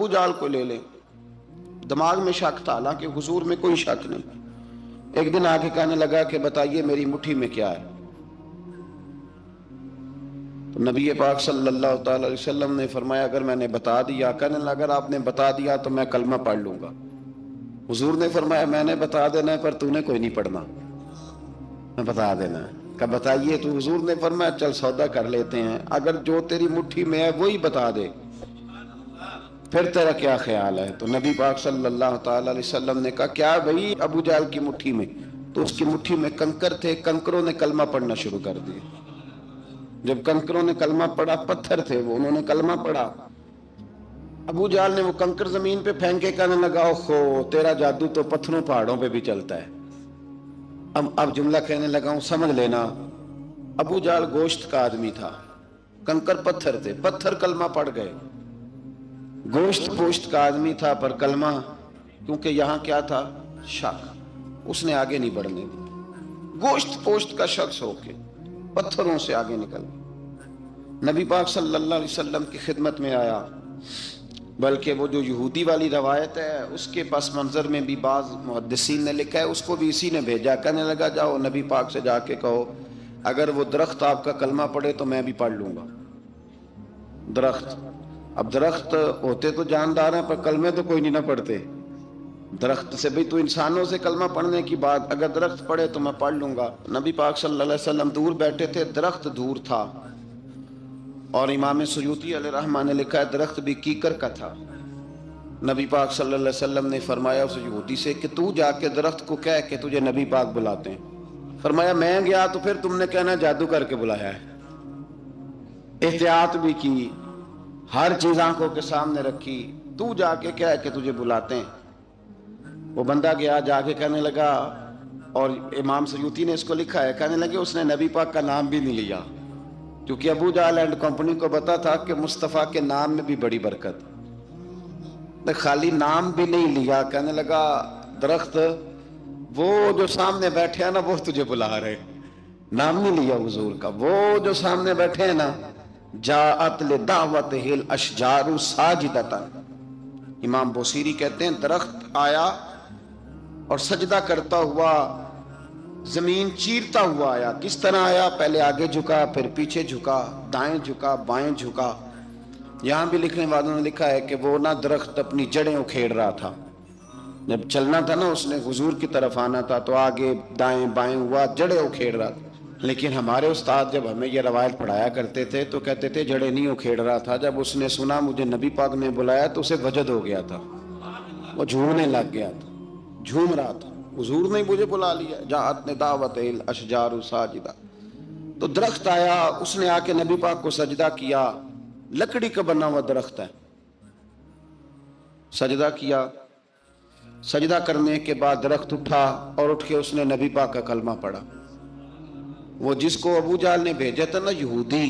ابو جہل کو لے لیں، دماغ میں شک تھا، حالانکہ حضور میں کوئی شک نہیں۔ ایک دن آ کے کہنے لگا کہ بتائیے میری مٹھی میں کیا ہے؟ تو نبی پاک صلی اللہ تعالی علیہ وسلم نے فرمایا اگر میں نے بتا دیا، کہنے لگا اگر آپ نے بتا دیا تو میں کلمہ پڑھ لوں گا۔ حضور نے فرمایا میں نے بتا دینا ہے پر تو نے کوئی نہیں پڑھنا، میں بتا دینا ہے۔ کہ بتائیے، تو حضور نے فرمایا چل سودا کر لیتے ہیں، اگر جو تیری مٹھی میں ہے وہی بتا دے پھر تیرا کیا خیال ہے؟ تو نبی پاک صلی اللہ تعالی علیہ وسلم نے کہا کیا بھائی ابو جہل کی مٹھی میں؟ تو اس کی مٹھی میں کنکر تھے، کنکروں نے کلمہ پڑھنا شروع کر دیا۔ جب کنکروں نے کلمہ پڑھا، پتھر تھے وہ، انہوں نے کلمہ پڑھا۔ ابو جہل نے وہ کنکر زمین پہ پھینکے، کہنے لگا اوہو تیرا جادو تو پتھروں پہاڑوں پہ بھی چلتا ہے۔ اب جملہ کہنے لگا ہوں سمجھ لینا، ابو جہل گوشت کا آدمی تھا، کنکر پتھر تھے، پتھر کلمہ پڑھ گئے۔ گوشت پوشت کا آدمی تھا پر کلمہ، کیونکہ یہاں کیا تھا؟ شک، اس نے آگے نہیں بڑھنے دی۔ گوشت پوشت کا شخص ہو کے پتھروں سے آگے نکل گیا۔ نبی پاک صلی اللہ علیہ وسلم کی خدمت میں آیا، بلکہ وہ جو یہودی والی روایت ہے اس کے پس منظر میں بھی بعض محدثین نے لکھا ہے، اس کو بھی اسی نے بھیجا، کہنے لگا جاؤ نبی پاک سے جا کے کہو اگر وہ درخت آپ کا کلمہ پڑھے تو میں بھی پڑھ لوں گا۔ درخت، اب درخت ہوتے تو جاندار ہیں پر کلمے تو کوئی نہیں نہ پڑھتے۔ درخت سے بھی تو انسانوں سے کلمہ پڑھنے کی بات، اگر درخت پڑھے تو میں پڑھ لوں گا۔ نبی پاک صلی اللہ علیہ وسلم دور بیٹھے تھے، درخت دور تھا، اور امام سیوطی علیہ رحمہ نے لکھا ہے درخت بھی کیکر کا تھا۔ نبی پاک صلی اللہ علیہ وسلم نے فرمایا اس یہودی سے کہ تو جا کے درخت کو کہہ کہ تجھے نبی پاک بلاتے ہیں۔ فرمایا میں گیا تو پھر تم نے کہنا جادو کر کے بلایا ہے۔ احتیاط بھی کی، ہر چیز آنکھوں کے سامنے رکھی، تو جا کے کہہ کہ تجھے بلاتے ہیں۔ وہ بندہ گیا، جا کے کہنے لگا، اور امام سیوطی نے اس کو لکھا ہے، کہنے لگے اس نے نبی پاک کا نام بھی نہیں لیا، کیونکہ ابو جہل اینڈ کمپنی کو پتا تھا کہ مصطفیٰ کے نام میں بھی بڑی برکت، خالی نام بھی نہیں لیا۔ کہنے لگا درخت وہ جو سامنے بیٹھے ہیں نا وہ تجھے بلا رہے، نام نہیں لیا حضور کا، وہ جو سامنے بیٹھے ہیں نا، جاءت لدعوتہ الاشجار ساجدۃ۔ امام بوصیری کہتے ہیں درخت آیا اور سجدہ کرتا ہوا، زمین چیرتا ہوا آیا۔ کس طرح آیا؟ پہلے آگے جھکا، پھر پیچھے جھکا، دائیں جھکا، بائیں جھکا۔ یہاں بھی لکھنے والوں نے لکھا ہے کہ وہ نہ درخت اپنی جڑیں اکھیڑ رہا تھا، جب چلنا تھا نا اس نے حضور کی طرف آنا تھا تو آگے دائیں بائیں ہوا، جڑیں اکھیڑ رہا تھا۔ لیکن ہمارے استاد جب ہمیں یہ روایت پڑھایا کرتے تھے تو کہتے تھے جڑیں نہیں اکھیڑ رہا تھا، جب اس نے سنا مجھے نبی پاک نے بلایا تو اسے وجد ہو گیا تھا، وہ جھومنے لگ گیا تھا، جھوم رہا تھا، حضور نے مجھے بلا لیا، جاءت لدعوتہ الاشجار ساجدہ۔ تو درخت آیا، اس نے آ کے نبی پاک کو سجدہ کیا، لکڑی کا بنا ہوا درخت ہے، سجدہ کیا۔ سجدہ کرنے کے بعد درخت اٹھا اور اٹھ کے اس نے نبی پاک کا کلمہ پڑھا۔ وہ جس کو ابو جہل نے بھیجا تھا نا یہودی،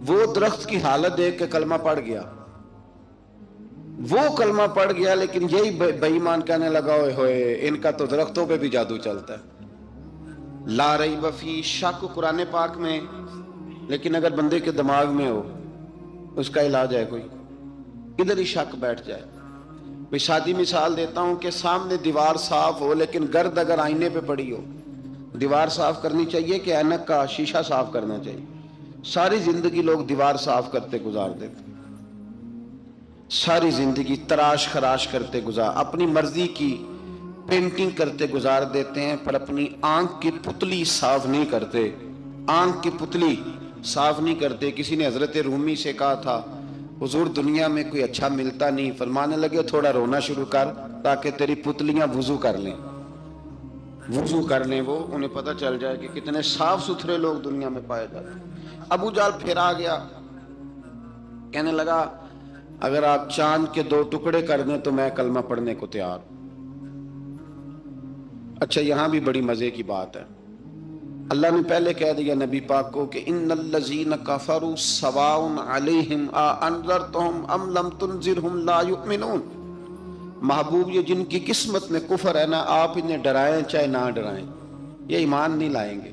وہ درخت کی حالت دیکھ کے کلمہ پڑھ گیا، وہ کلمہ پڑھ گیا، لیکن یہی بے ایمان کہنے لگا اوئے ہوئے ان کا تو درختوں پہ بھی جادو چلتا ہے۔ لا ریب فی، شک قرآن پاک میں، لیکن اگر بندے کے دماغ میں ہو اس کا علاج ہے کوئی، ادھر ہی شک بیٹھ جائے۔ میں سادی مثال دیتا ہوں کہ سامنے دیوار صاف ہو لیکن گرد اگر آئینے پہ پڑی ہو، دیوار صاف کرنی چاہیے کہ اینک کا شیشہ صاف کرنا چاہیے؟ ساری زندگی لوگ دیوار صاف کرتے گزار دیتے، ساری زندگی تراش خراش کرتے گزار، اپنی مرضی کی پینٹنگ کرتے گزار دیتے ہیں، پر اپنی آنکھ کی پتلی صاف نہیں کرتے، آنکھ کی پتلی صاف نہیں کرتے۔ کسی نے حضرت رومی سے کہا تھا حضور دنیا میں کوئی اچھا ملتا نہیں، فرمانے لگے تھوڑا رونا شروع کر تاکہ تیری پتلیاں وضو کر لیں، وضو کر لیں، وہ انہیں پتہ چل جائے کہ کتنے صاف ستھرے لوگ دنیا میں پائے جاتے ہیں۔ ابو جہل پھر آ گیا، کہنے لگا اگر آپ چاند کے 2 ٹکڑے کر دیں تو میں کلمہ پڑھنے کو تیار ہوں۔ اچھا یہاں بھی بڑی مزے کی بات ہے، اللہ نے پہلے کہہ دیا نبی پاک کو کہ ان الذین کفروا سواء علیہم اانذرتہم ام لم تنذرہم لا یؤمنون۔ محبوب یہ جن کی قسمت میں کفر ہے نا، آپ انہیں ڈرائیں چاہے نہ ڈرائیں، یہ ایمان نہیں لائیں گے۔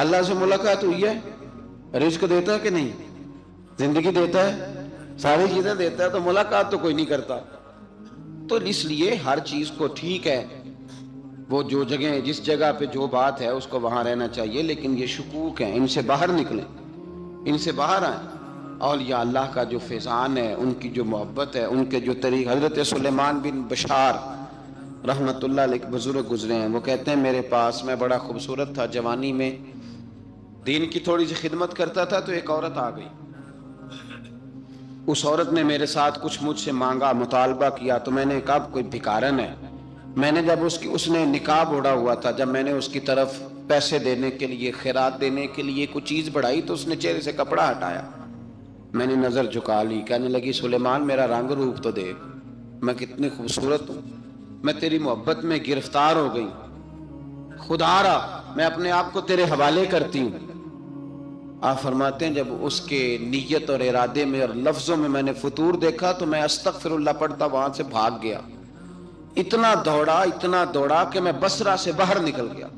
اللہ سے ملاقات ہوئی ہے؟ رزق دیتا ہے کہ نہیں؟ زندگی دیتا ہے، ساری چیزیں دیتا ہے، تو ملاقات تو کوئی نہیں کرتا۔ تو اس لیے ہر چیز کو ٹھیک ہے، وہ جو جگہ جس جگہ پہ جو بات ہے اس کو وہاں رہنا چاہیے، لیکن یہ شکوک ہیں، ان سے باہر نکلیں، ان سے باہر آئیں۔ اولیاء اللہ کا جو فیضان ہے، ان کی جو محبت ہے، ان کے جو طریق، حضرت سلیمان بن بشار رحمت اللہ علیہ بزرگ گزرے ہیں، وہ کہتے ہیں میرے پاس، میں بڑا خوبصورت تھا جوانی میں، دین کی تھوڑی سی خدمت کرتا تھا، تو ایک عورت آ گئی۔ اس عورت نے میرے ساتھ کچھ مجھ سے مانگا، مطالبہ کیا، تو میں نے کہا کوئی بھکارن ہے۔ میں نے جب اس نے نقاب اوڑھا ہوا تھا، جب میں نے اس کی طرف پیسے دینے کے لیے، خیرات دینے کے لیے کوئی چیز بڑھائی، تو اس نے چہرے سے کپڑا ہٹایا۔ میں نے نظر جھکا لی، کہنے لگی سلیمان میرا رنگ روپ تو دیکھ، میں کتنی خوبصورت ہوں، میں تیری محبت میں گرفتار ہو گئی، خدا را میں اپنے آپ کو تیرے حوالے کرتی ہوں۔ آپ فرماتے ہیں جب اس کے نیت اور ارادے میں اور لفظوں میں میں نے فطور دیکھا، تو میں استغفر اللہ پڑھتا وہاں سے بھاگ گیا۔ اتنا دوڑا کہ میں بصرہ سے باہر نکل گیا،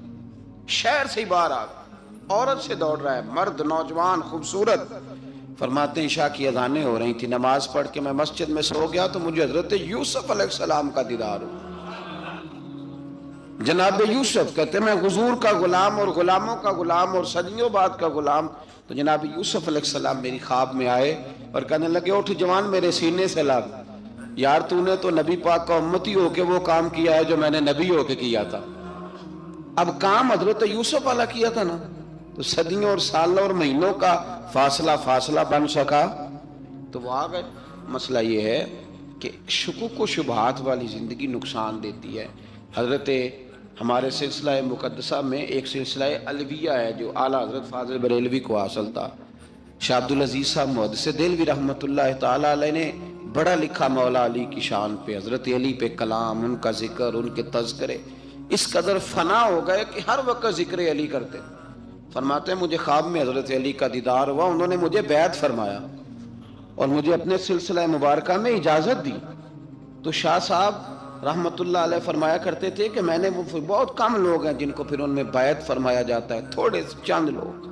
شہر سے ہی باہر آ گیا۔ عورت سے دوڑ رہا ہے، مرد، نوجوان، خوبصورت۔ فرماتے ہیں عشاء کی اذانیں ہو رہی تھی، نماز پڑھ کے میں مسجد میں سو گیا، تو مجھے حضرت یوسف علیہ السلام کا دیدار ہوا۔ جناب یوسف کہتے ہیں میں حضور کا غلام اور غلاموں کا غلام اور صدیوں بعد کا غلام، تو جناب یوسف علیہ السلام میری خواب میں آئے اور کہنے لگے اٹھ جوان، میرے سینے سے لگ، یار تو نے تو نبی پاک کا امتی ہو کے وہ کام کیا ہے جو میں نے نبی ہو کے کیا تھا۔ اب کام حضرت یوسف والا کیا تھا نا، تو صدیوں اور سالوں اور مہینوں کا فاصلہ بن سکا، تو وہ آ گئے۔ مسئلہ یہ ہے کہ شکوک و شبہات والی زندگی نقصان دیتی ہے۔ حضرت ہمارے سلسلہ مقدسہ میں ایک سلسلہ علویہ ہے جو اعلیٰ حضرت فاضل بریلوی کو حاصل تھا۔ شاہ عبدالعزیز صاحب محدث دہلوی رحمۃ اللہ تعالی علیہ نے بڑا لکھا مولا علی کی شان پہ، حضرت علی پہ کلام، ان کا ذکر، ان کے تذکرے اس قدر فنا ہو گئے کہ ہر وقت ذکر علی کرتے۔ فرماتے ہیں مجھے خواب میں حضرت علی کا دیدار ہوا، انہوں نے مجھے بیعت فرمایا اور مجھے اپنے سلسلہ مبارکہ میں اجازت دی۔ تو شاہ صاحب رحمت اللہ علیہ فرمایا کرتے تھے کہ میں نے وہ بہت کم لوگ ہیں جن کو پھر ان میں بیعت فرمایا جاتا ہے، تھوڑے چند لوگ،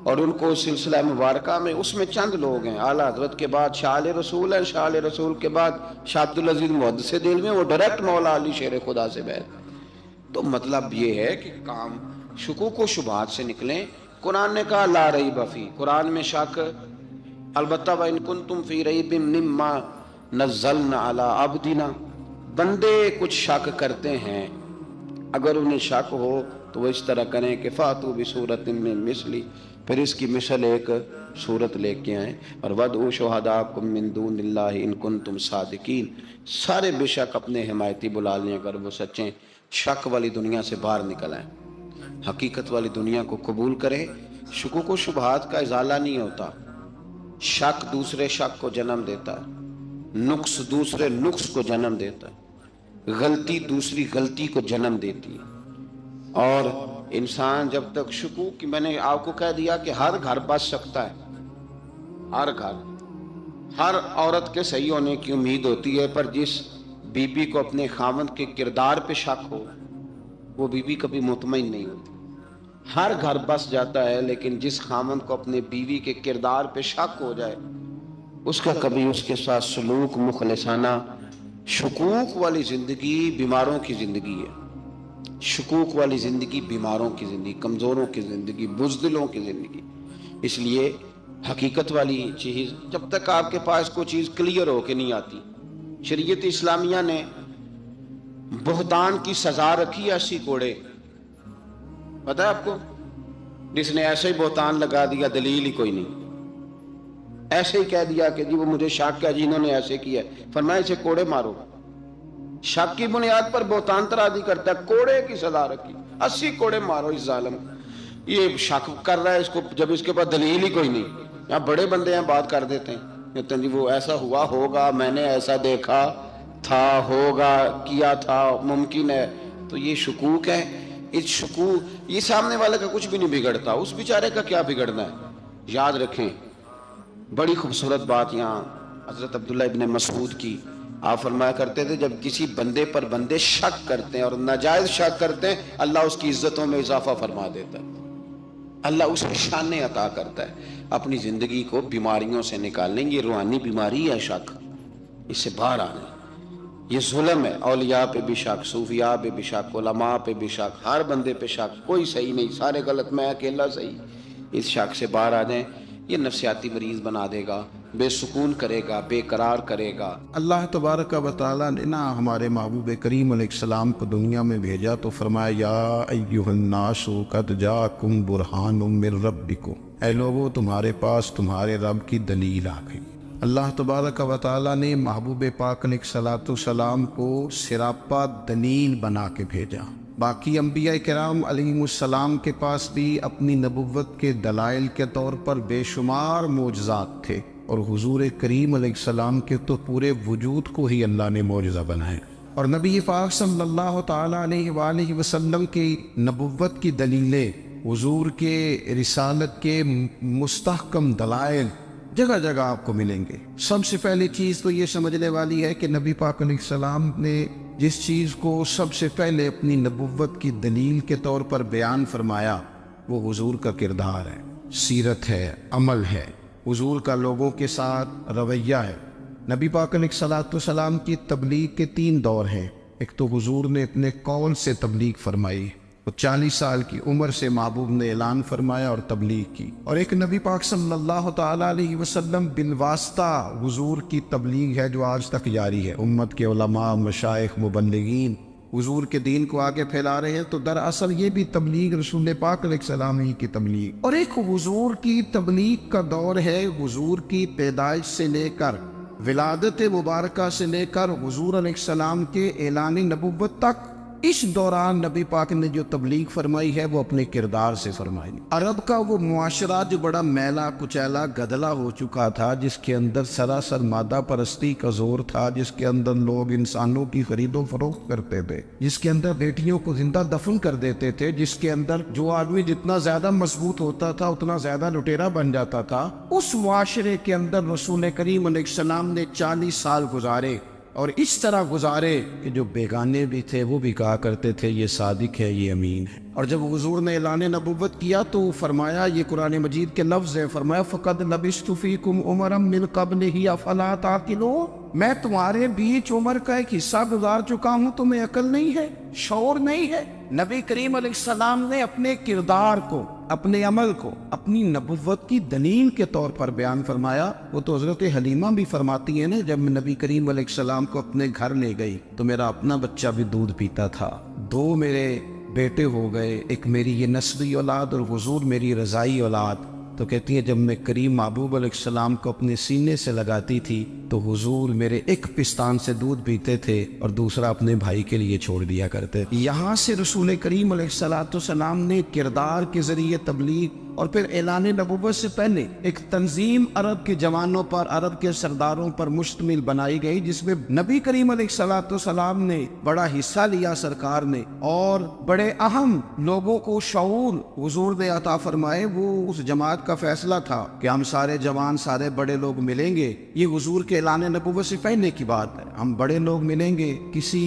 اور ان کو سلسلہ مبارکہ میں اس میں چند لوگ ہیں۔ اعلیٰ حضرت کے بعد شاہ رسول ہے، شاہ رسول کے بعد شاہ عبدالعزیز محدث دہلوی، وہ ڈائریکٹ مولا علی شیر خدا سے بیعت۔ تو مطلب یہ ہے کہ کام شکوک و شبہات سے نکلیں۔ قرآن نے کہا لا ریب فیہ، قرآن میں شک البتہ وَإِن كُنتُمْ فِي رَيْبٍ مِّمَّا نَزَّلْنَا عَلَىٰ عَبْدِنَا، بندے کچھ شک کرتے ہیں، اگر انہیں شک ہو تو وہ اس طرح کریں کہ فَأْتُوا بِسُورَةٍ مِّن مِّثْلِهِ، پھر اس کی مثل ایک صورت لے کے آئیں، اور وَادْعُوا شُهَدَاءَكُم مِّن دُونِ اللَّهِ إِن كُنتُمْ صَادِقِينَ، سارے بے شک اپنے حمایتی بلا لیں اگر وہ سچیں۔ شک والی دنیا سے باہر نکل آئیں، حقیقت والی دنیا کو قبول کریں۔ شکوک و شبہات کا ازالہ نہیں ہوتا، شک دوسرے شک کو جنم دیتا ہے، نقص دوسرے نقص کو جنم دیتا ہے، غلطی دوسری غلطی کو جنم دیتی ہے۔ اور انسان جب تک شکوک کی، میں نے آپ کو کہہ دیا کہ ہر گھر بس سکتا ہے، ہر گھر، ہر عورت کے صحیح ہونے کی امید ہوتی ہے، پر جس بی بی کو اپنے خاوند کے کردار پہ شک ہو وہ بی بی کبھی مطمئن نہیں ہوتی۔ ہر گھر بس جاتا ہے، لیکن جس خاوند کو اپنے بیوی کے کردار پہ شک ہو جائے اس کا کبھی اس کے ساتھ سلوک مخلصانہ۔ شکوک والی زندگی بیماروں کی زندگی ہے، شکوک والی زندگی بیماروں کی زندگی، کمزوروں کی زندگی، بزدلوں کی زندگی۔ اس لیے حقیقت والی چیز جب تک آپ کے پاس کوئی چیز کلیئر ہو کے نہیں آتی، شریعت اسلامیہ نے بہتان کی سزا رکھی ہے 80 کوڑے، پتہ ہے آپ کو؟ جس نے ایسے ہی بہتان لگا دیا، دلیل ہی کوئی نہیں، ایسے ہی کہہ دیا کہ جی وہ مجھے شک ہے جی انہوں نے ایسے کیا، فرمایا اسے کوڑے مارو۔ شک کی بنیاد پر بہتان ترازی کرتا ہے، کوڑے کی سزا رکھی، 80 کوڑے مارو اس ظالم۔ یہ شک کر رہا ہے اس کو جب اس کے پاس دلیل ہی کوئی نہیں۔ یہاں بڑے بندے ہیں بات کر دیتے ہیں، کہتے ہیں جی وہ ایسا ہوا ہوگا، میں نے ایسا دیکھا تھا، ہوگا، کیا تھا، ممکن ہے۔ تو یہ شکوک ہے۔ اس شکوک، یہ سامنے والے کا کچھ بھی نہیں بگڑتا، اس بیچارے کا کیا بگڑنا ہے؟ یاد رکھیں بڑی خوبصورت بات یہاں حضرت عبداللہ ابن مسعود کی، آپ فرمایا کرتے تھے جب کسی بندے پر بندے شک کرتے ہیں اور ناجائز شک کرتے ہیں، اللہ اس کی عزتوں میں اضافہ فرما دیتا ہے۔ اللہ اسے شانیں عطا کرتا ہے اپنی زندگی کو بیماریوں سے نکالنے. یہ روحانی بیماری ہے شک، اس سے باہر آنا. یہ ظلم ہے، اولیاء پہ بھی شک، صوفیاء پہ بھی شک، علماء پہ بھی شک، ہر بندے پہ شک، کوئی صحیح نہیں، سارے غلط، میں اکیلا صحیح. اس شک سے باہر آ جائیں. یہ نفسیاتی مریض بنا دے گا، بے سکون کرے گا، بے قرار کرے گا. اللہ تبارک و تعالیٰ نے نا ہمارے محبوب کریم علیہ السلام کو دنیا میں بھیجا تو فرمایا یا ایھا الناس قد جاءکم برہان من ربکم، اے لوگو تمہارے پاس تمہارے رب کی دلیل آ گئی. اللہ تبارک و تعالیٰ نے محبوب پاک علیہ السلام کو سراپا دلیل بنا کے بھیجا. باقی انبیاء کرام علیہم السلام کے پاس بھی اپنی نبوت کے دلائل کے طور پر بے شمار معجزات تھے، اور حضور کریم علیہ السلام کے تو پورے وجود کو ہی اللہ نے معجزہ بنایا. اور نبی پاک صلی اللہ تعالیٰ علیہ وآلہ وسلم کی نبوت کی دلیلیں، حضور کے رسالت کے مستحکم دلائل جگہ جگہ آپ کو ملیں گے. سب سے پہلی چیز تو یہ سمجھنے والی ہے کہ نبی پاک علیہ السلام نے جس چیز کو سب سے پہلے اپنی نبوت کی دلیل کے طور پر بیان فرمایا وہ حضور کا کردار ہے، سیرت ہے، عمل ہے، حضور کا لوگوں کے ساتھ رویہ ہے. نبی پاک علیہ السلام کی تبلیغ کے 3 دور ہیں. ایک تو حضور نے اپنے قول سے تبلیغ فرمائی، وہ 40 سال کی عمر سے محبوب نے اعلان فرمایا اور تبلیغ کی. اور ایک نبی پاک صلی اللہ تعالیٰ علیہ وسلم بالواسطہ حضور کی تبلیغ ہے جو آج تک جاری ہے. امت کے علماء، مشائخ، مبلغین حضور کے دین کو آگے پھیلا رہے ہیں، تو دراصل یہ بھی تبلیغ رسول پاک علیہ السلام ہی کی تبلیغ. اور ایک حضور کی تبلیغ کا دور ہے حضور کی پیدائش سے لے کر ولادت مبارکہ سے لے کر حضور علیہ السلام کے اعلان نبوت تک. اس دوران نبی پاک نے جو تبلیغ فرمائی ہے وہ اپنے کردار سے فرمائی. عرب کا وہ معاشرہ جو بڑا میلا کچیلا گدلا ہو چکا تھا، جس کے اندر سراسر مادہ پرستی کا زور تھا، جس کے اندر لوگ انسانوں کی خرید و فروخت کرتے تھے، جس کے اندر بیٹیوں کو زندہ دفن کر دیتے تھے، جس کے اندر جو آدمی جتنا زیادہ مضبوط ہوتا تھا اتنا زیادہ لٹیرا بن جاتا تھا، اس معاشرے کے اندر رسول کریم علیہ السلام نے 40 سال گزارے. اور اس طرح گزارے کہ جو بیگانے بھی تھے وہ بھی کہا کرتے تھے یہ صادق ہے، یہ امین ہے. اور جب حضور نے اعلان نبوت کیا تو فرمایا، یہ قرآن مجید کے لفظ ہیں، فرمایا فَقَدْ لَبِثْتُ فِيكُمْ عُمَرًا مِّن قَبْلِهِ أَفَلَا تَعْقِلُونَ، میں تمہارے بیچ عمر کا ایک حصہ گزار چکا ہوں، تمہیں عقل نہیں ہے، شعور نہیں ہے. نبی کریم علیہ السلام نے اپنے کردار کو، اپنے عمل کو اپنی نبوت کی دلیل کے طور پر بیان فرمایا. وہ تو حضرت حلیمہ بھی فرماتی ہیں نا، جب نبی کریم علیہ السلام کو اپنے گھر لے گئی تو میرا اپنا بچہ بھی دودھ پیتا تھا، 2 میرے بیٹے ہو گئے، ایک میری یہ نسبی اولاد اور حضور میری رضائی اولاد. تو کہتی ہے جب میں کریم محبوب علیہ السلام کو اپنے سینے سے لگاتی تھی تو حضور میرے ایک پستان سے دودھ پیتے تھے اور دوسرا اپنے بھائی کے لیے چھوڑ دیا کرتے. یہاں سے رسول کریم علیہ السلام نے کردار کے ذریعے تبلیغ اور پھر اعلان نبوت سے پہلے ایک تنظیم عرب کے جوانوں پر، عرب کے سرداروں پر مشتمل بنائی گئی، جس میں نبی کریم علیہ السلام نے بڑا حصہ لیا سرکار نے، اور بڑے اہم لوگوں کو شعور حضور نے عطا فرمائے. وہ اس جماعت کا فیصلہ تھا کہ ہم سارے جوان، سارے بڑے لوگ ملیں گے. یہ حضور کے اعلان نبوت سے پہلے کی بات ہے. ہم بڑے لوگ ملیں گے، کسی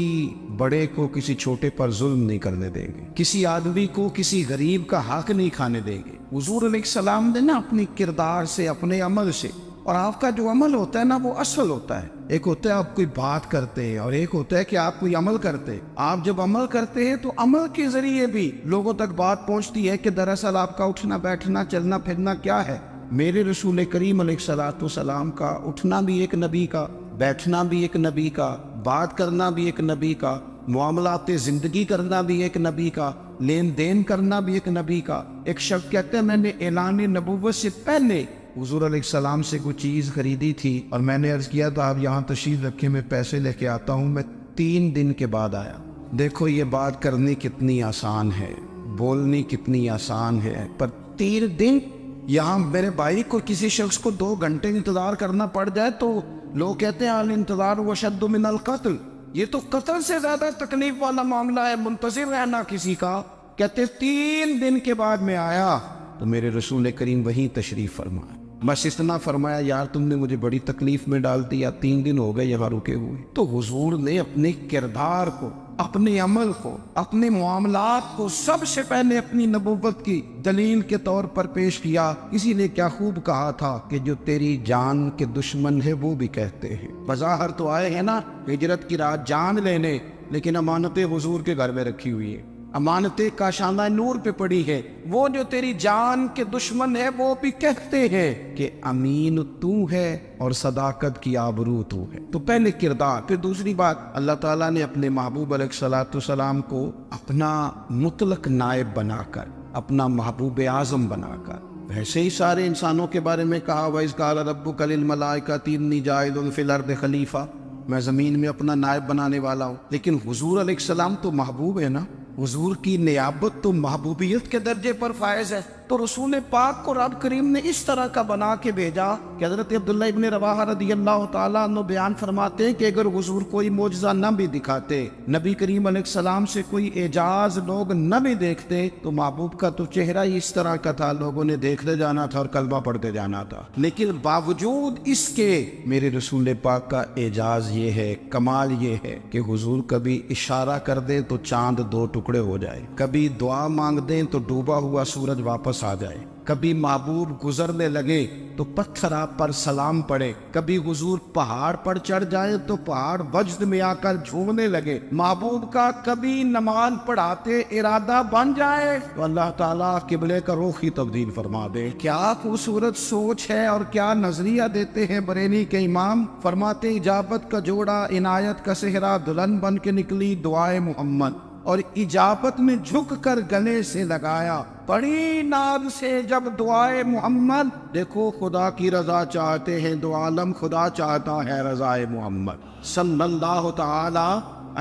بڑے کو کسی چھوٹے پر ظلم نہیں کرنے دیں گے، کسی آدمی کو کسی غریب کا حق نہیں کھانے دیں گے. حضور علیہ السلام نے نا اپنی کردار سے، اپنے عمل سے، اور آپ کا جو عمل ہوتا ہے نا وہ اصل ہوتا ہے. ایک ہوتا ہے آپ کوئی بات کرتے ہیں اور ایک ہوتا ہے کہ آپ کوئی عمل کرتے ہیں. آپ جب عمل کرتے ہیں تو عمل کے ذریعے بھی لوگوں تک بات پہنچتی ہے کہ دراصل آپ کا اٹھنا بیٹھنا چلنا پھرنا کیا ہے. میرے رسول کریم علیہ السلام کا اٹھنا بھی ایک نبی کا، بیٹھنا بھی ایک نبی کا، بات کرنا بھی ایک نبی کا، معاملات زندگی کرنا بھی ایک نبی کا، لین دین کرنا بھی ایک نبی کا. ایک شخص کہتے ہیں میں نے اعلان نبوت سے پہلے حضور علیہ السلام سے کوئی چیز خریدی تھی اور میں نے عرض کیا تھا آپ یہاں تشریف رکھے، میں پیسے لے کے آتا ہوں. میں 3 دن کے بعد آیا. دیکھو یہ بات کرنی کتنی آسان ہے، بولنی کتنی آسان ہے، پر 3 دن یہاں میرے بھائی کو کسی شخص کو 2 گھنٹے انتظار کرنا پڑ جائے تو لوگ کہتے ہیں الانتظار وشد من القتل، یہ تو قتل سے زیادہ تکلیف والا معاملہ ہے منتظر رہنا کسی کا. کہتے 3 دن کے بعد میں آیا تو میرے رسول کریم وہیں تشریف فرمایا. بس اتنا فرمایا یار تم نے مجھے بڑی تکلیف میں ڈال دیا، 3 دن ہو گئے یہاں رکے ہوئے. تو حضور نے اپنے کردار کو، اپنے عمل کو، اپنے معاملات کو سب سے پہلے اپنی نبوت کی دلیل کے طور پر پیش کیا۔ کسی نے کیا خوب کہا تھا کہ جو تیری جان کے دشمن ہے وہ بھی کہتے ہیں، بظاہر تو آئے ہیں نا ہجرت کی رات جان لینے، لیکن امانتیں حضور کے گھر میں رکھی ہوئی ہیں، امانتیں کاشانہ نور پہ پڑی ہے۔ وہ جو تیری جان کے دشمن ہے وہ بھی کہتے ہیں کہ امین تو ہے اور صداقت کی آبرو تو ہے۔ تو پہلے کردار، پھر دوسری بات، اللہ تعالیٰ نے اپنے محبوب علیہ السلام کو اپنا مطلق نائب بنا کر، اپنا محبوب اعظم بنا کر، ویسے ہی سارے انسانوں کے بارے میں کہا وَإِذْ قَالَ رَبُّكَ لِلْمَلَائِكَةِ إِنِّي جَاعِلٌ فِي الْأَرْضِ خَلِيفَةً، میں زمین میں اپنا نائب بنانے والا ہوں۔ لیکن حضور علیہ السلام تو محبوب ہے نا، حضور کی نیابت تو محبوبیت کے درجے پر فائز ہے۔ تو رسول پاک کو رب کریم نے اس طرح کا بنا کے بھیجا کہ حضرت عبداللہ ابن رواحہ رضی اللہ تعالیٰ عنہ بیان فرماتے ہیں کہ اگر حضور کوئی معجزہ نہ بھی دکھاتے، نبی کریم علیہ السلام سے کوئی اعجاز لوگ نہ بھی دیکھتے، تو محبوب کا تو چہرہ ہی اس طرح کا تھا، لوگوں نے دیکھتے جانا تھا اور کلمہ پڑھتے جانا تھا۔ لیکن باوجود اس کے میرے رسول پاک کا اعجاز یہ ہے، کمال یہ ہے کہ حضور کبھی اشارہ کر دیں تو چاند دو ٹکڑے ہو جائے، کبھی دعا مانگ دیں تو ڈوبا ہوا سورج واپس آ جائے، کبھی محبوب گزرنے لگے تو پتھر آپ پر سلام پڑے، کبھی حضور پہاڑ پر چڑھ جائے تو پہاڑ وجد میں آ کر جھومنے لگے، محبوب کا کبھی نماز پڑھاتے ارادہ بن جائے تو اللہ تعالیٰ قبلے کا رخ ہی تبدیل فرما دے۔ کیا خوبصورت سوچ ہے اور کیا نظریہ دیتے ہیں بریلی کے امام، فرماتے اجابت کا جوڑا عنایت کا صحرا دلہن بن کے نکلی دعائے محمد، اور اجابت میں جھک کر گلے سے لگایا پڑی ناز سے جب دعائے محمد، دیکھو خدا کی رضا چاہتے ہیں دو عالم، خدا چاہتا ہے رضائے محمد صلی اللہ تعالی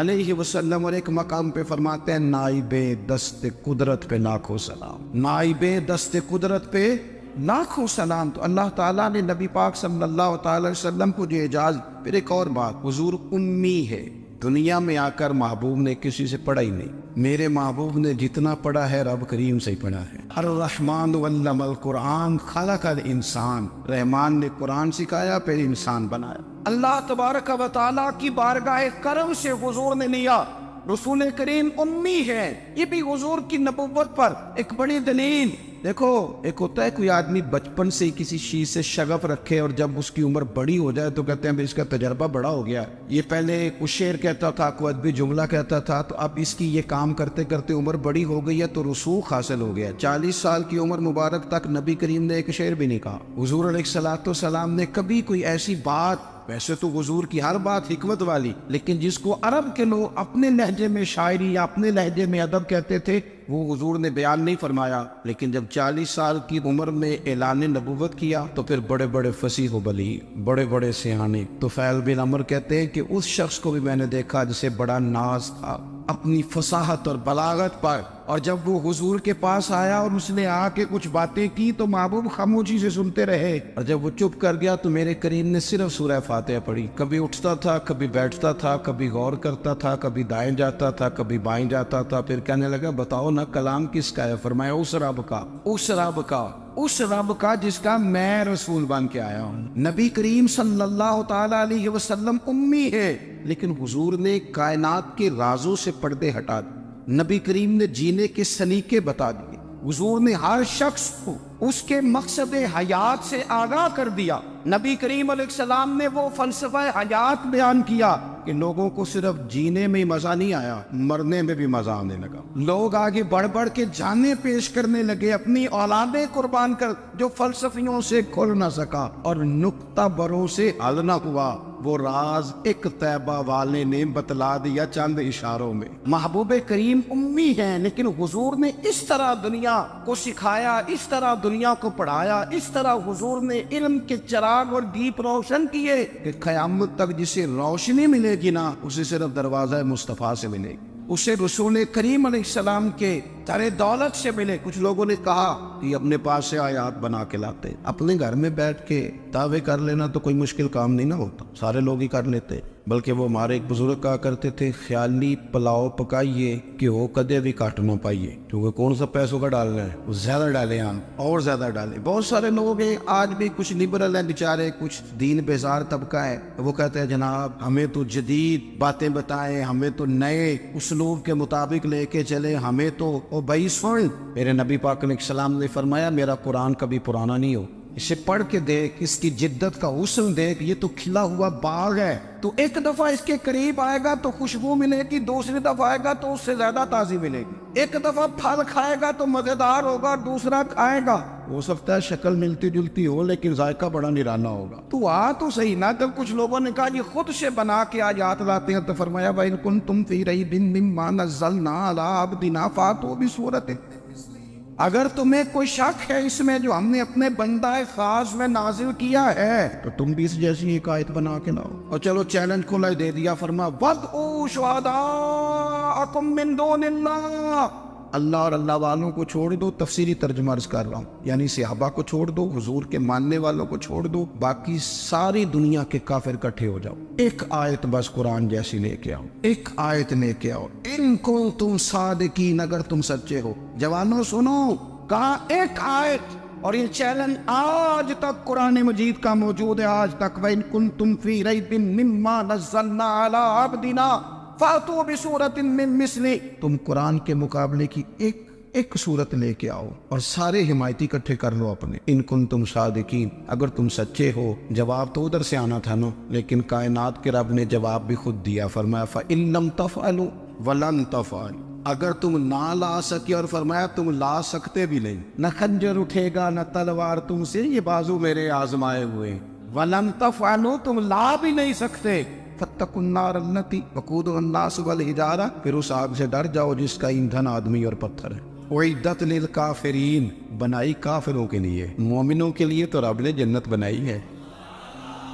علیہ وسلم۔ اور ایک مقام پہ فرماتے ہیں نائب دست قدرت پہ لاکھوں سلام، نائب دست قدرت پہ لاکھوں سلام۔ تو اللہ تعالیٰ نے نبی پاک صلی اللہ تعالی وسلم کو جو اعجاز۔ پھر ایک اور بات، حضور امی ہے، دنیا میں آ کر محبوب نے کسی سے پڑھا ہی نہیں، میرے محبوب نے جتنا پڑھا ہے رب کریم سے ہی پڑھا ہے۔ الرحمن علم القرآن خلق الانسان، رحمان نے قرآن سکھایا پھر انسان بنایا۔ اللہ تبارک و تعالیٰ کی بارگاہ کرم سے حضور نے لیا، رسول کریم امی ہے، یہ بھی حضور کی نبوت پر ایک بڑی دلیل۔ دیکھو ایک ہوتا ہے کوئی آدمی بچپن سے کسی چیز سے شغف رکھے اور جب اس کی عمر بڑی ہو جائے تو کہتے ہیں اس کا تجربہ بڑا ہو گیا، یہ پہلے کچھ شعر کہتا تھا، کوئی ادبی جملہ کہتا تھا، تو اب اس کی یہ کام کرتے کرتے عمر بڑی ہو گئی ہے تو رسوخ حاصل ہو گیا۔ 40 سال کی عمر مبارک تک نبی کریم نے ایک شعر بھی نہیں کہا۔ حضور علیہ السلام نے کبھی کوئی ایسی بات، ویسے تو حضور کی ہر بات حکمت والی، لیکن جس کو عرب کے لوگ اپنے لہجے میں شاعری یا اپنے لہجے میں ادب کہتے تھے، وہ حضور نے بیان نہیں فرمایا۔ لیکن جب 40 سال کی عمر میں اعلان نبوت کیا تو پھر بڑے بڑے فصیح و بلیغ، بڑے بڑے سیانے، طفیل بن عمر کہتے ہیں کہ اس شخص کو بھی میں نے دیکھا جسے بڑا ناز تھا اپنی فصاحت اور بلاغت پر، اور جب وہ حضور کے پاس آیا اور اس نے آ کے کچھ باتیں کی تو محبوب خاموشی سے سنتے رہے، اور جب وہ چپ کر گیا تو میرے کریم نے صرف سورہ فاتحہ پڑھی۔ کبھی اٹھتا تھا، کبھی بیٹھتا تھا، کبھی غور کرتا تھا، کبھی دائیں جاتا تھا، کبھی بائیں جاتا تھا، پھر کہنے لگا بتاؤ نا کلام کس کا ہے؟ فرمایا اس رب کا، اس رب کا، اس رب کا جس کا میں رسول بن کے آیا ہوں۔ نبی کریم صلی اللہ تعالی علیہ وسلم امی ہے، لیکن حضور نے کائنات کے رازوں سے پردے ہٹا دیے، نبی کریم نے جینے کے سلیقے بتا دیے، حضور نے ہر شخص کو اس کے مقصد حیات سے آگاہ کر دیا۔ نبی کریم علیہ السلام نے وہ فلسفہ حیات بیان کیا کہ لوگوں کو صرف جینے میں مزہ نہیں آیا، مرنے میں بھی مزہ آنے لگا۔ لوگ آگے بڑھ بڑھ کے جانیں پیش کرنے لگے، اپنی اولادیں قربان کر، جو فلسفیوں سے کھل نہ سکا اور نکتہ بروں سے حل نہ ہوا، وہ راز ایک طیبہ والے نے بتلا دیا چند اشاروں میں۔ محبوب کریم امی ہیں، لیکن حضور نے اس طرح دنیا کو سکھایا، اس طرح دنیا کو پڑھایا، اس طرح حضور نے علم کے چراغ اور دیپ روشن کیے کہ قیامت تک جسے روشنی ملے گی نا، اسے صرف دروازہ مصطفیٰ سے ملے گی، اسے رسول کریم علیہ السلام کے سارے دولت سے ملے. کچھ لوگوں نے کہا کہ اپنے پاس سے آیات بنا کے لاتے. اپنے گھر میں بیٹھ کے دعوے کر لینا تو کوئی مشکل کام نہیں نہ ہوتا, سارے لوگ ہی کر لیتے. بلکہ وہ ہمارے ایک بزرگ کہا کرتے تھے, خیالی پلاؤ پکائیے کہ وہ کدے بھی کاٹ نہ پائیے. کیونکہ کون سا پیسوں کا ڈالنا ہے, وہ زیادہ ڈالیں آپ اور زیادہ ڈالیں. بہت سارے لوگ ہیں آج بھی, کچھ لبرل ہیں بیچارے, کچھ دین بیزار طبقہ ہے, وہ کہتے ہیں جناب ہمیں تو جدید باتیں بتائیں, ہمیں تو نئے اسلوب کے مطابق لے کے چلے, ہمیں تو او بھائی سن, میرے نبی پاک علیہ السلام نے فرمایا میرا قرآن کبھی پرانا نہیں ہو, اسے پڑھ کے دیکھ, اس کی جدت کا حسن دیکھ, یہ تو کھلا ہوا باغ ہے. تو ایک دفعہ اس کے قریب آئے گا تو خوشبو ملے گی, دوسری دفعہ آئے گا تو اس سے زیادہ تازی ملے گی. ایک دفعہ پھل کھائے گا تو مزیدار ہوگا, دوسرا کھائے گا ہو سکتا ہے شکل ملتی جلتی ہو لیکن ذائقہ بڑا نرالا ہوگا. تو تو صحیح نا. جب کچھ لوگوں نے کہا یہ خود سے بنا کے آیات لاتے ہیں تو فرمایا وَإِن كُنتُمْ فِي رَيْبٍ مِّمَّا نَزَّلْنَا عَلَىٰ عَبْدِنَا فَأْتُوا بِسُورَةٍ, اگر تمہیں کوئی شک ہے اس میں جو ہم نے اپنے بندہ خاص میں نازل کیا ہے تو تم بھی اس جیسی ایک آیت بنا کے لاؤ. اور چلو چیلنج کھلا دے دیا, فرما وَادْعُوا شُهَدَاءَكُم مِّن دُونِ اللَّهِ, اللہ اور اللہ والوں کو چھوڑ دو. تفسیری ترجمہ عرض کر رہا ہوں, یعنی صحابہ کو چھوڑ دو, حضور کے ماننے والوں کو چھوڑ دو, باقی ساری دنیا کے کافر اکٹھے ہو جاؤ, ایک آیت بس قرآن جیسی لے کے آؤ, ایک آیت لے کے آؤ. ان کنتم صادقین, اگر تم سچے ہو. جوانوں سنو, کہا ایک آیت, اور یہ چیلنج آج تک قرآن مجید کا موجود ہے, آج تک. وَإِن كُنتُمْ فِي رَيْبٍ مِّمَّا نَزَّلْنَا عَلَىٰ عَبْدِنَا فَأْتُوا بِسُورَةٍ مِّن مِّثْلِهِ, تم قرآن کے مقابلے کی ایک صورت لے کے آؤ اور سارے حمایتی اکٹھے کر لو اپنے. ان کنتم صادقین, اگر تم سچے ہو. جواب تو ادھر سے آنا تھا نا, لیکن کائنات کے رب نے جواب بھی خود دیا, فرمایا فَإِن لَّمْ تَفْعَلُوا وَلَن تَفْعَلُوا, اگر تم نہ لا سکے, اور فرمایا تم لا سکتے بھی نہیں, نہ خنجر اٹھے گا نہ تلوار تم سے, یہ بازو میرے آزمائے ہوئے. وَلَن تَفْعَلُوا, تم لا بھی نہیں سکتے. فَاتَّقُوا النَّارَ الَّتِي وَقُودُهَا النَّاسُ وَالْحِجَارَةُ, پھر اس آگ سے ڈر جاؤ جس کا ایندھن آدمی اور پتھر ہے. اُعِدَّتْ لِلْكَافِرِينَ, بنائی کافروں کے لیے, مومنوں کے لیے تو رب نے جنت بنائی ہے.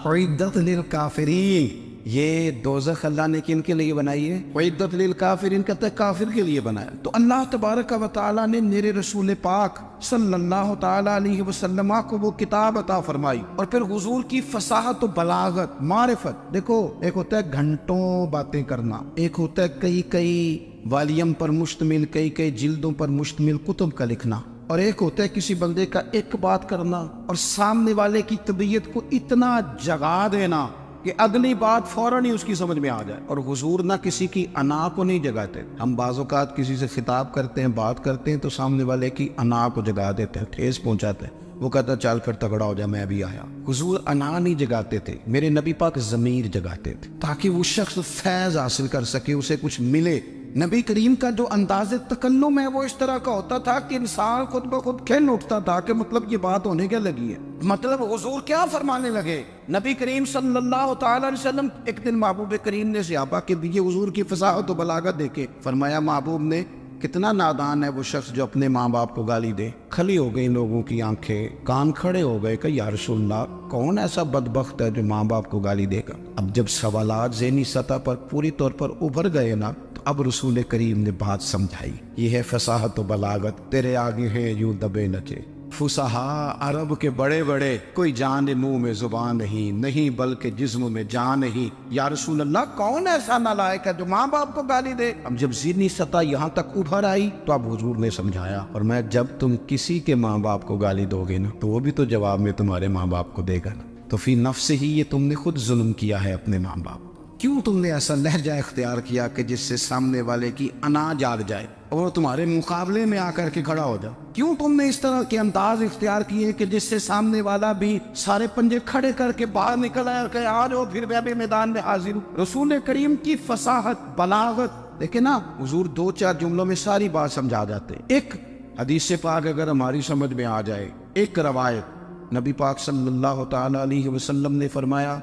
اُعِدَّتْ لِلْكَافِرِينَ, یہ دوزخ اللہ نے کن کے لیے بنائی ہے؟ اُعِدَّتْ لِلْكَافِرِينَ کہتے ہیں کافر کے لیے بنایا. تو اللہ تبارک و تعالیٰ نے میرے رسول پاک صلی اللہ تعالیٰ علیہ وسلم کو وہ کتاب عطا فرمائی, اور پھر حضور کی فصاحت و بلاغت, معرفت. دیکھو ایک ہوتا ہے گھنٹوں باتیں کرنا, ایک ہوتا ہے کئی والیم پر مشتمل, کئی جلدوں پر مشتمل کتب کا لکھنا, اور ایک ہوتا ہے کسی بندے کا ایک بات کرنا اور سامنے والے کی طبیعت کو اتنا جگا دینا کہ اگلی بات فوراً ہی اس کی سمجھ میں آ جائے. اور حضور نہ کسی کی انا کو نہیں جگاتے. ہم بعض اوقات کسی سے خطاب کرتے ہیں, بات کرتے ہیں تو سامنے والے کی انا کو جگا دیتے ہیں, ٹھیس پہنچاتے ہیں, وہ کہتا چل کر تگڑا ہو جا میں بھی آیا. حضور انا نہیں جگاتے تھے, میرے نبی پاک ضمیر جگاتے تھے تاکہ وہ شخص فیض حاصل کر سکے, اسے کچھ ملے. نبی کریم کا جو انداز تکلم ہے وہ اس طرح کا ہوتا تھا کہ انسان خود بخود کھل اٹھتا تھا کہ مطلب یہ بات ہونے کیا لگی ہے, مطلب حضور کیا فرمانے لگے. نبی کریم صلی اللہ تعالی علیہ وسلم, ایک دن محبوب کریم نے صحابہ کے دیے حضور کی فصاحت و بلاغت دیکھے, فرمایا محبوب نے کتنا نادان ہے وہ شخص جو اپنے ماں باپ کو گالی دے. کھلی ہو گئی لوگوں کی آنکھیں, کان کھڑے ہو گئے کہ یا رسول اللہ کون ایسا بدبخت ہے جو ماں باپ کو گالی دے گا. اب جب سوالات ذہنی سطح پر پوری طور پر ابھر گئے نا, اب رسول کریم نے بات سمجھائی. یہ ہے فصاحت و بلاغت, تیرے آگے ہے یوں دبے نچے. فصحا عرب کے بڑے بڑے, کوئی جان منہ میں زبان نہیں بلکہ جسم میں جان نہیں. یا رسول اللہ کون ایسا نالائق ہے جو ماں باپ کو گالی دے. اب جب ذہنی سطح یہاں تک ابھر آئی تو اب حضور نے سمجھایا, اور میں جب تم کسی کے ماں باپ کو گالی دو گے نا تو وہ بھی تو جواب میں تمہارے ماں باپ کو دے گا نا. تو فی نفس ہی یہ تم نے خود ظلم کیا ہے اپنے ماں باپ. کیوں تم نے ایسا لہجہ اختیار کیا کہ جس سے سامنے والے کی انا جاگ جائے اور تمہارے مقابلے میں آ کر کے کھڑا ہو جائے؟ کیوں تم نے اس طرح کے انداز اختیار کیے کہ جس سے سامنے والا بھی سارے پنجے کھڑے کر کے باہر نکل آئے کہ آ جاؤ پھر میں بھی میدان میں حاضر ہوں. رسول کریم کی فصاحت بلاغت دیکھیں نا, حضور 2-4 جملوں میں ساری بات سمجھا جاتے. ایک حدیث پاک اگر ہماری سمجھ میں آ جائے, ایک روایت, نبی پاک صلی اللہ تعالی علیہ وسلم نے فرمایا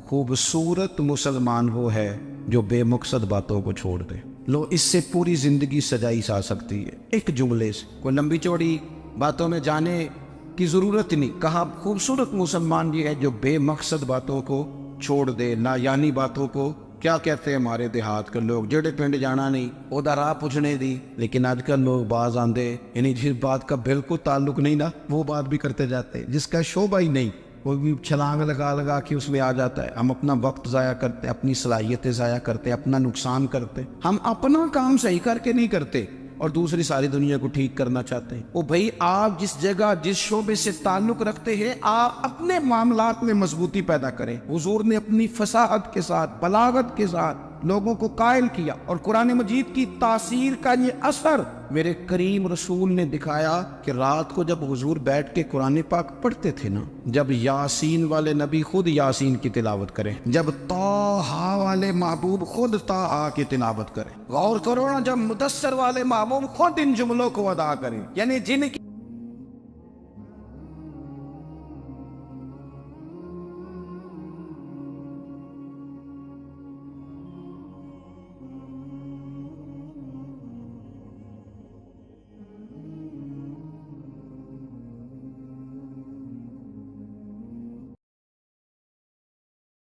خوبصورت مسلمان وہ ہے جو بے مقصد باتوں کو چھوڑ دے. لو اس سے پوری زندگی سجائی جا سکتی ہے ایک جملے سے. کوئی لمبی چوڑی باتوں میں جانے کی ضرورت نہیں. کہا خوبصورت مسلمان یہ ہے جو بے مقصد باتوں کو چھوڑ دے, لا یعنی باتوں کو کیا کہتے ہیں ہمارے دیہات کے لوگ جڑے پنڈ جانا نہیں وہ راہ پوچھنے دی، لیکن آج کل لوگ باز آندے یعنی جس بات کا بالکل تعلق نہیں نا وہ بات بھی کرتے جاتے، جس کا شعبہ ہی نہیں وہ بھی چھلانگ لگا کے اس میں آ جاتا ہے۔ ہم اپنا وقت ضائع کرتے، اپنی صلاحیتیں ضائع کرتے، اپنا نقصان کرتے، ہم اپنا کام صحیح کر کے نہیں کرتے اور دوسری ساری دنیا کو ٹھیک کرنا چاہتے ہیں۔ وہ بھائی آپ جس جگہ جس شعبے سے تعلق رکھتے ہیں آپ اپنے معاملات میں مضبوطی پیدا کریں۔ حضور نے اپنی فصاحت کے ساتھ بلاغت کے ساتھ لوگوں کو قائل کیا، اور قرآن مجید کی تاثیر کا یہ اثر میرے کریم رسول نے دکھایا کہ رات کو جب حضور بیٹھ کے قرآن پاک پڑھتے تھے نا، جب یاسین والے نبی خود یاسین کی تلاوت کریں، جب طٰہٰ والے محبوب خود طٰہٰ کی تلاوت کریں، غور کرو نا جب مدثر والے محبوب خود ان جملوں کو ادا کریں، یعنی جن کی